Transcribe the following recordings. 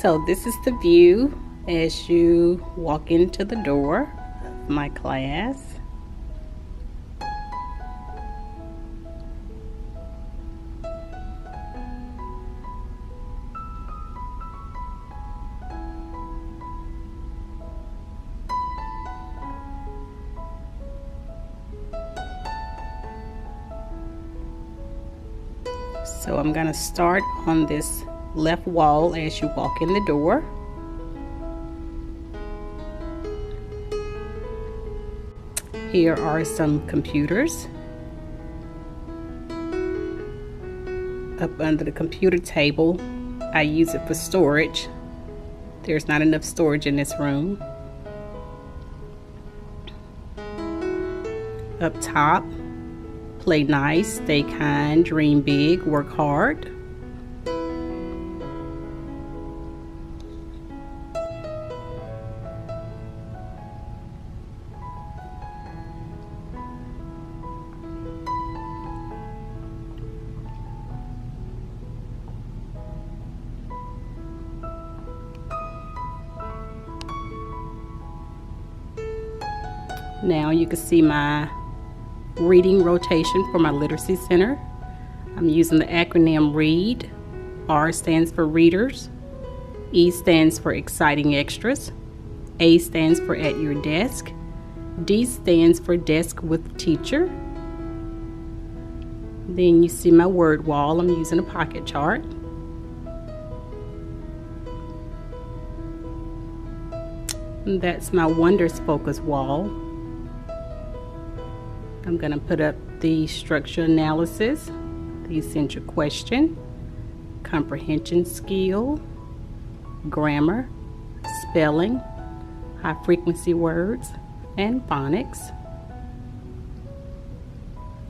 So this is the view as you walk into the door of my class. So I'm going to start on this left wall as you walk in the door. Here are some computers. Up under the computer table, I use it for storage. There's not enough storage in this room. Up top, play nice, stay kind, dream big, work hard. Now you can see my reading rotation for my literacy center. I'm using the acronym READ. R stands for readers, E stands for exciting extras, A stands for at your desk, D stands for desk with teacher. Then you see my word wall. I'm using a pocket chart. And that's my Wonders Focus wall. I'm going to put up the structure analysis, the essential question, comprehension skill, grammar, spelling, high frequency words, and phonics.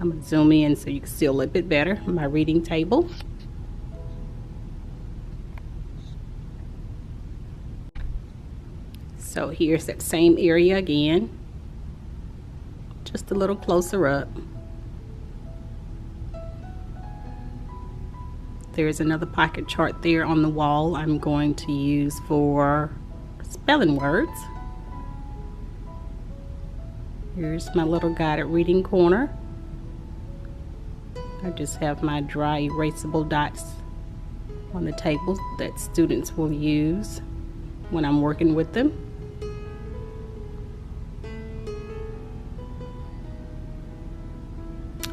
I'm going to zoom in so you can see a little bit better my reading table. So here's that same area again, just a little closer up. There's another pocket chart there on the wall I'm going to use for spelling words. Here's my little guided reading corner. I just have my dry erasable dots on the table that students will use when I'm working with them.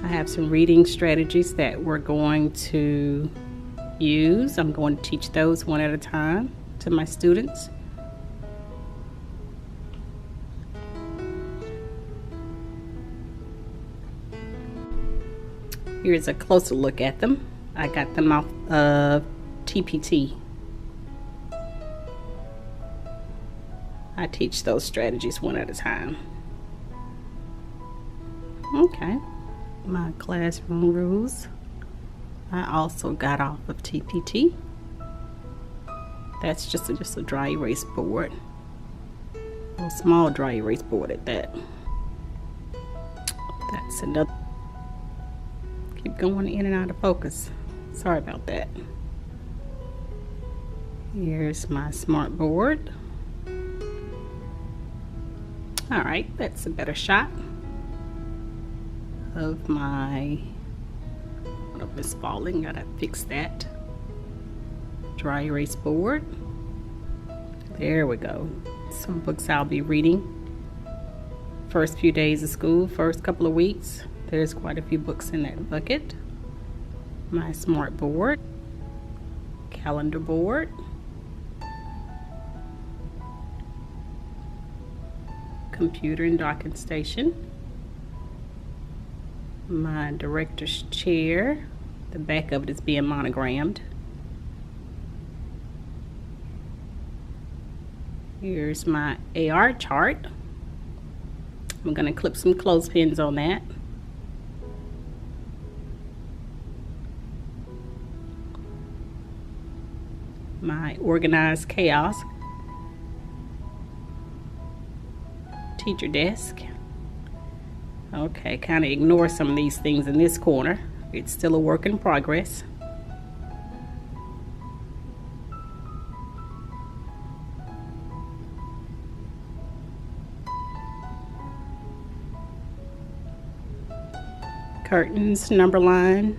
I have some reading strategies that we're going to use. I'm going to teach those one at a time to my students. Here's a closer look at them. I got them off of TPT. I teach those strategies one at a time. Okay. My classroom rules I also got off of TPT. That's just a dry erase board, a small dry erase board at that. That's another. Keep going in and out of focus. Sorry about that. Here's my smart board. All right, that's a better shot of my, one of it's falling, gotta fix that. Dry erase board. There we go. Some books I'll be reading. First few days of school, first couple of weeks. There's quite a few books in that bucket. My smart board. Calendar board. Computer and docking station. My director's chair. The back of it is being monogrammed. Here's my AR chart. I'm going to clip some clothespins on that. My organized chaos. Teacher desk. Okay, kind of ignore some of these things in this corner. It's still a work in progress. curtains, number line.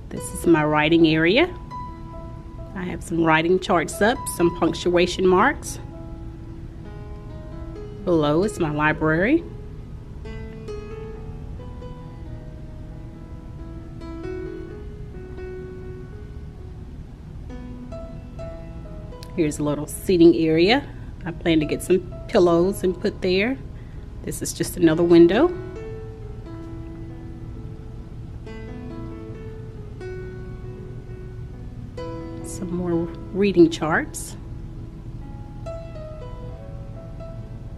This is my writing area. I have some writing charts up, some punctuation marks. Below is my library. Here's a little seating area. I plan to get some pillows and put there. This is just another window. Some more reading charts.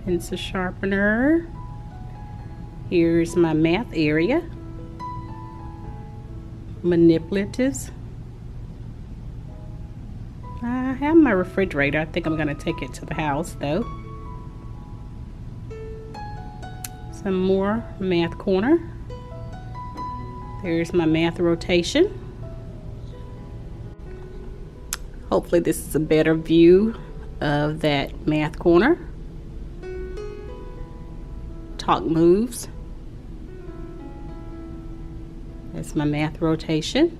Pencil sharpener. Here's my math area. Manipulatives. I have my refrigerator. I think I'm going to take it to the house though. Some more math corner. There's my math rotation. Hopefully this is a better view of that math corner. Talk moves. That's my math rotation.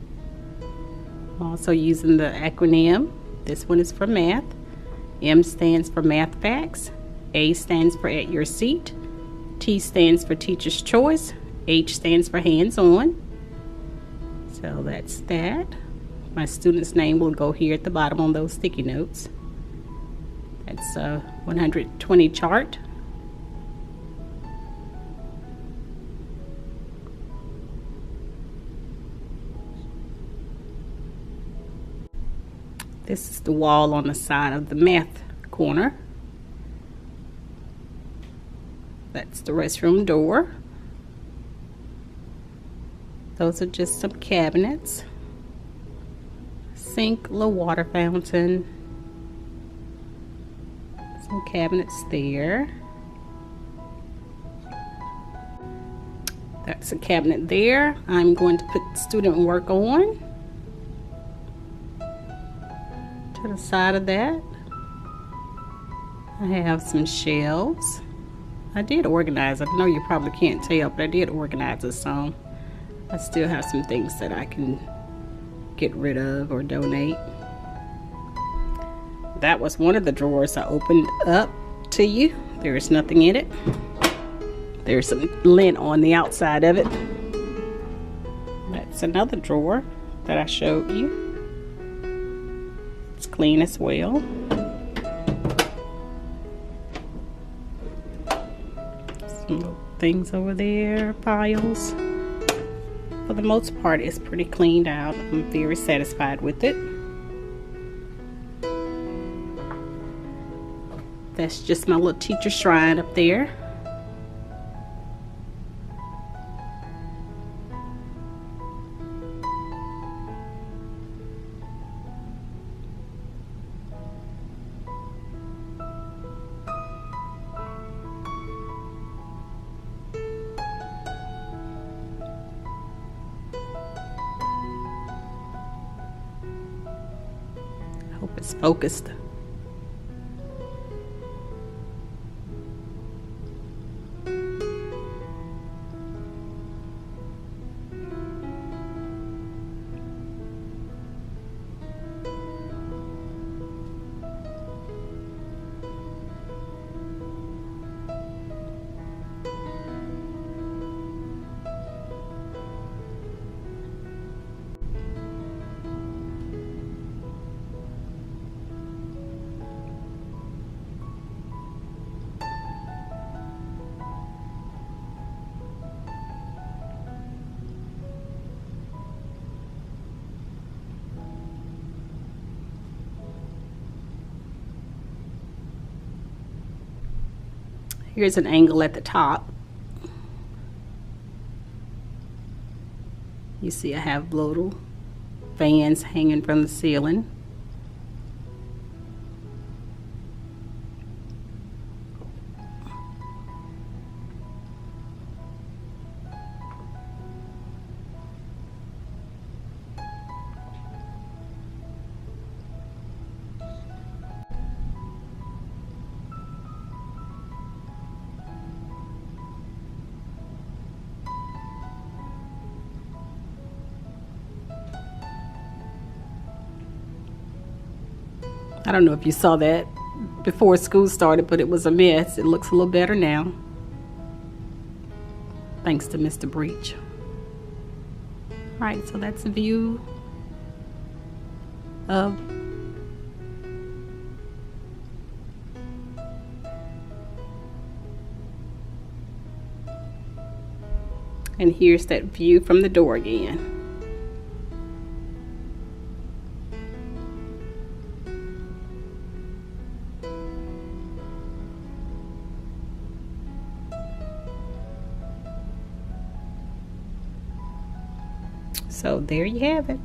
I'm also using the acronym. This one is for math. M stands for math facts. A stands for at your seat. T stands for teacher's choice. H stands for hands-on. So that's that. My student's name will go here at the bottom on those sticky notes. That's a 120 chart. This is the wall on the side of the math corner. That's the restroom door. Those are just some cabinets. Sink, little water fountain. Some cabinets there. That's a cabinet there. I'm going to put student work on. To the side of that, I have some shelves. I did organize it. I know you probably can't tell, but I did organize it some. I still have some things that I can get rid of or donate. That was one of the drawers I opened up to you. There is nothing in it. There's some lint on the outside of it. That's another drawer that I showed you. It's clean as well. Some little things over there, piles. For the most part, it's pretty cleaned out. I'm very satisfied with it. That's just my little teacher shrine up there. Hope it's focused. Here's an angle at the top. You see I have little fans hanging from the ceiling. I don't know if you saw that before school started, but it was a mess. It looks a little better now, thanks to Mr. Breach. All right, so that's a view of and here's that view from the door again. So there you have it.